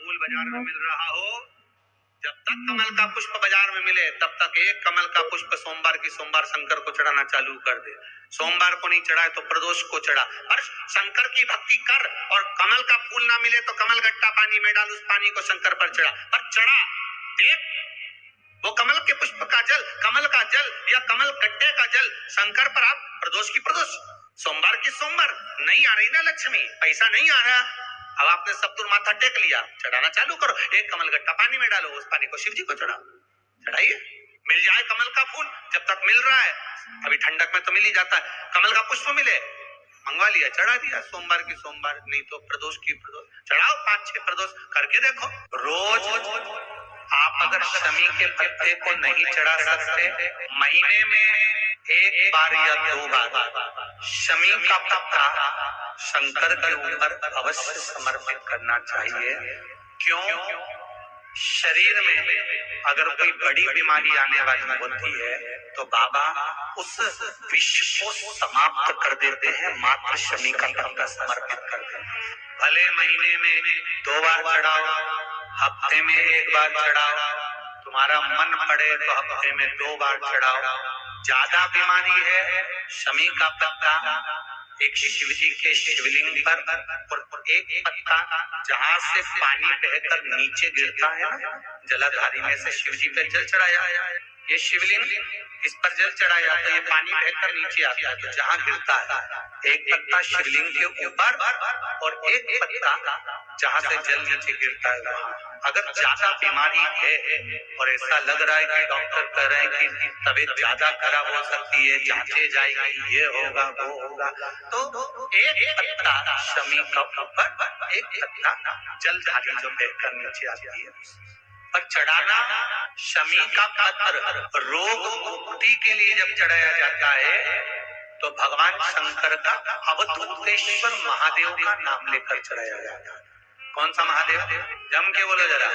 फूल बाजार में मिल रहा हो, जब तक कमल का पुष्प बाजार में मिले तब तक एक कमल का पुष्प सोमवार की सोमवार शंकर को चढ़ाना चालू कर दे। सोमवार को नहीं चढ़ाए तो प्रदोष को चढ़ा, पर शंकर की भक्ति कर। और कमल का फूल ना मिले तो कमल गट्टा पानी में डाल, उस पानी को शंकर पर चढ़ा, पर चढ़ा देख वो कमल के पुष्प का जल, कमल का जल या कमल गट्टे का जल शंकर पर आप प्रदोष की प्रदोष, सोमवार की सोमवार। नहीं आ रही ना लक्ष्मी, पैसा नहीं आ रहा, अब आपने सब दूर माथा टेक लिया, चढ़ाना चालू करो। एक कमल गट्टा पानी में डालो, उस पानी को शिव जी को चढ़ाओ, चढ़ाइए। मिल जाए कमल का फूल, जब तक मिल रहा है, अभी ठंडक में तो मिल ही जाता है, कमल का पुष्प मिले मंगवा लिया, चढ़ा दिया। सोमवार की सोमवार, नहीं तो प्रदोष की प्रदोष चढ़ाओ। 5-6 प्रदोष करके देखो। रोज आप अगर शमी के पत्ते को नहीं चढ़ा सकते, महीने में 1 बार या 2 बार शमी का पत्ता शंकर के ऊपर अवश्य समर्पित करना चाहिए। क्यों? शरीर में अगर कोई बड़ी बीमारी आने वाली होती है तो बाबा उस विष को समाप्त कर देते हैं, मात्र शमी का पत्ता समर्पित कर देते हैं। भले महीने में 2 बार चढ़ाओ, हफ्ते में 1 बार चढ़ाओ, तुम्हारा मन पड़े तो हफ्ते में 2 बार चढ़ाओ। ज्यादा बीमारी है, शमी का पत्ता एक शिव जी के शिवलिंग पर, और एक पत्ता जहां से पानी बहकर नीचे गिरता है ना, जलाधारी में से शिव जी पे जल चढ़ाया, ये शिवलिंग, इस पर जल चढ़ाया तो ये पानी बहकर नीचे आता है, तो जहां गिरता है एक पत्ता शिवलिंग के ऊपर और एक पत्ता जहां से जल नीचे गिरता है वहां। अगर ज्यादा बीमारी है और ऐसा लग रहा है कि डॉक्टर कह रहे हैं कि तबीयत ज्यादा खराब हो सकती है, जांचे जाएगी, ये होगा वो होगा, तो एक पत्ता शमी का ऊपर, एक पत्ता जलधारी जो बहकर नीचे आती है पर चढ़ाना। शमी का पत्र रोग मुक्ति के लिए जब चढ़ाया जाता है तो भगवान शंकर का अवधूतेश्वर महादेव का नाम लेकर चढ़ाया जाता है। कौन सा महादेव? जम के बोलो जरा।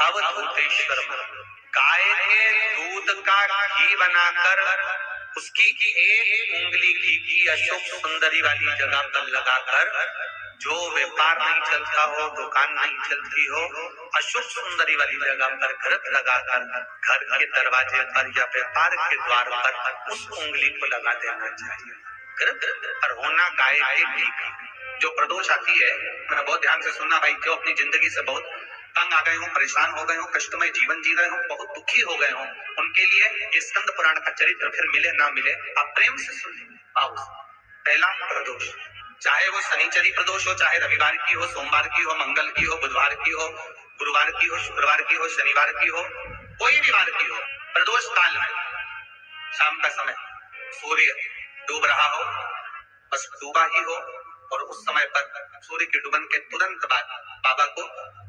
अवधूतेश्वर महादेव। गाय के दूध का घी बनाकर उसकी एक उंगली घी की अशोक सुंदरी वाली जगह पर लगाकर, जो व्यापार नहीं चलता हो, दुकान नहीं चलती हो, अशोक सुंदरी वाली जगह पर घृत लगाकर घर के दरवाजे पर या व्यापार के द्वार पर उस उंगली को लगा देना चाहिए। घृत पर होना गाय के घी का। जो प्रदोष आती है, मेरा बहुत ध्यान से सुनना भाई, जो अपनी जिंदगी से बहुत तंग आ गए हो, परेशान हो गए हो, कष्टमय जीवन जी रहे हो, बहुत दुखी हो गए हो, उनके लिए ये स्कंद पुराण का चरित्र फिर मिले ना मिले, आप प्रेम से सुनिए। पहला प्रदोष, चाहे वो शनिचरी प्रदोष हो, चाहे रविवार की हो, सोमवार की हो, मंगल की हो, बुधवार की हो, गुरुवार की हो, शुक्रवार की हो, शनिवार की हो, कोई भी वार की हो, प्रदोष काल में शाम का समय सूर्य डूब रहा हो, बस डूबा ही हो, और उस समय पर सूर्य के डूबन के तुरंत बाद बाबा को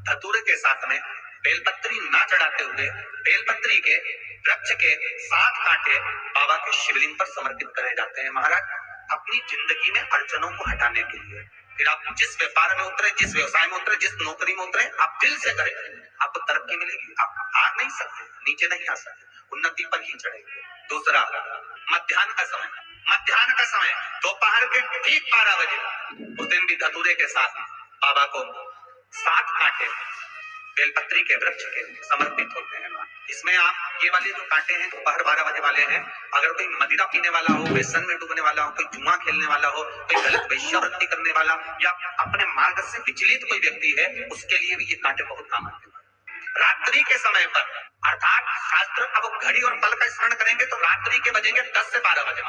धतूरे के साथ में बेलपत्री ना चढ़ाते हुए बेलपत्री के वृक्ष के 7 कांटे बाबा के शिवलिंग पर समर्पित करे जाते हैं। महाराज, अपनी जिंदगी में अड़चनों को हटाने के लिए फिर आप जिस व्यापार में उतरे, जिस व्यवसाय में उतरे, जिस नौकरी में उतरे, आप दिल से करें, आपको तरक्की मिलेगी। आप हार नहीं सकते, नीचे नहीं आ सकते, उन्नति पर ही चढ़ेंगे। दूसरा, मध्याह्न का समय, मध्याह्न का समय दोपहर के ठीक 12 बजे, उस दिन भी धतूरे के साथ बाबा को 7 कांटे बेलपत्री के वृक्ष के समर्पित होते हैं। इसमें आप ये वाले जो कांटे हैं दोपहर 12 बजे वाले हैं, अगर कोई मदिरा पीने वाला हो, व्यसन में डूबने वाला हो, कोई जुआ खेलने वाला हो, कोई गलत वेश्यावृत्ति करने वाला या अपने मार्ग से विचलित कोई व्यक्ति है, उसके लिए भी ये कांटे बहुत काम आते हैं। रात्रि के समय पर, अर्थात शास्त्र अब घड़ी और पल का स्मरण करेंगे तो रात्रि के बजेंगे 10 से 12 बजे,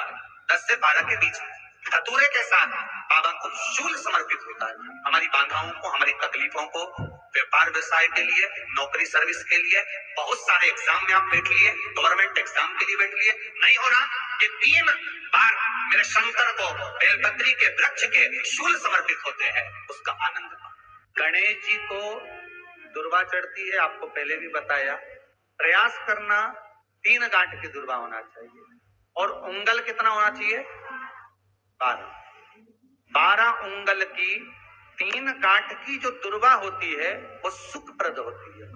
10 से 12 के बीच धतूरे के साथ बाबा को शूल समर्पित होता है। हमारी बाधाओं को, हमारी तकलीफों को, व्यापार व्यवसाय के लिए, नौकरी सर्विस के लिए, बहुत सारे एग्जाम में आप बैठ लिए, गवर्नमेंट एग्जाम के लिए बैठ लिए, नहीं हो रहा, ये 3 बार मेरे शंकर को बेलपत्री के वृक्ष के शूल समर्पित होते हैं, उसका आनंद। गणेश जी को दुर्वा चढ़ती है, आपको पहले भी बताया, प्रयास करना 3 गांठ की दुर्वा होना चाहिए, और उंगल कितना होना चाहिए? 12 उंगल की 3 गांठ की जो दुर्वा होती है वो सुखप्रद होती है।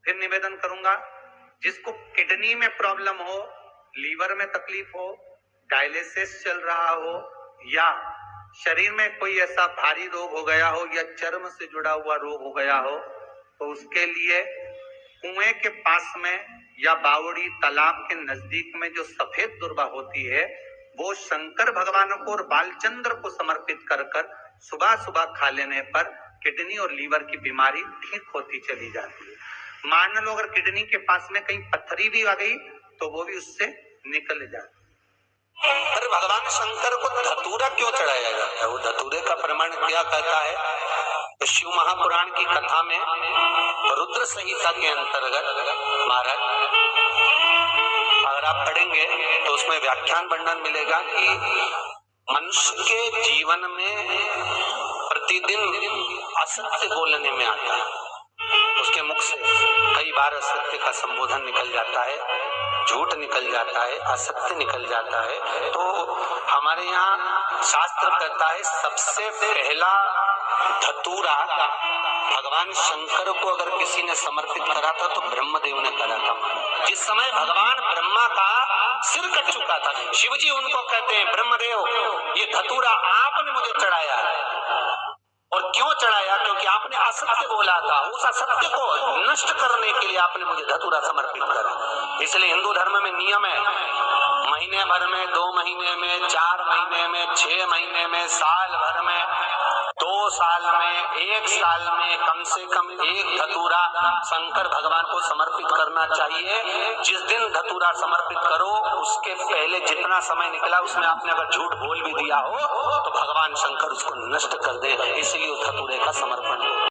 फिर निवेदन करूंगा, जिसको किडनी में प्रॉब्लम हो, लीवर में तकलीफ हो, डायलिसिस चल रहा हो, या शरीर में कोई ऐसा भारी रोग हो गया हो या चर्म से जुड़ा हुआ रोग हो गया हो तो उसके लिए कुएं के पास में या बावड़ी तालाब के नजदीक में जो सफेद दुर्वा होती है वो शंकर भगवान को और बालचंद्र को समर्पित कर कर सुबह सुबह खा लेने पर किडनी और लीवर की बीमारी ठीक होती चली जाती है। मान लो अगर किडनी के पास में कहीं पत्थरी भी आ गई तो वो भी उससे निकल जाती है। पर भगवान शंकर को धतूरा क्यों चढ़ाया जाता है? वो धतूरे का प्रमाण क्या कहता है? तो शिव महापुराण की कथा में रुद्र संहिता के अंतर्गत महाराज अगर आप पढ़ेंगे तो उसमें व्याख्यान वर्णन मिलेगा कि मनुष्य के जीवन में प्रतिदिन असत्य बोलने में आता है, उसके मुख से कई बार असत्य का संबोधन निकल जाता है, झूठ निकल जाता है, असत्य निकल जाता है। तो हमारे यहाँ शास्त्र कहता है सबसे पहला धतूरा भगवान शंकर को अगर किसी ने समर्पित करा था तो ब्रह्मदेव ने करा था। जिस समय भगवान ब्रह्मा का सिर कट चुका था, शिव जी उनको कहते हैं ब्रह्मदेव ये धतूरा आपने मुझे चढ़ाया है। और क्यों चढ़ाया? क्योंकि आपने असत्य बोला था, उस असत्य को नष्ट करने के लिए आपने मुझे धतूरा समर्पित करा। इसलिए हिंदू धर्म में नियम है, महीने भर में, 2 महीने में, 4 महीने में, 6 महीने में, साल भर में, 2 साल में, 1 साल में कम से कम एक धतूरा शंकर भगवान को समर्पित करना चाहिए। जिस दिन धतूरा समर्पित करो उसके पहले जितना समय निकला उसमें आपने अगर झूठ बोल भी दिया हो तो भगवान शंकर उसको नष्ट कर दे, इसलिए धतूरे का समर्पण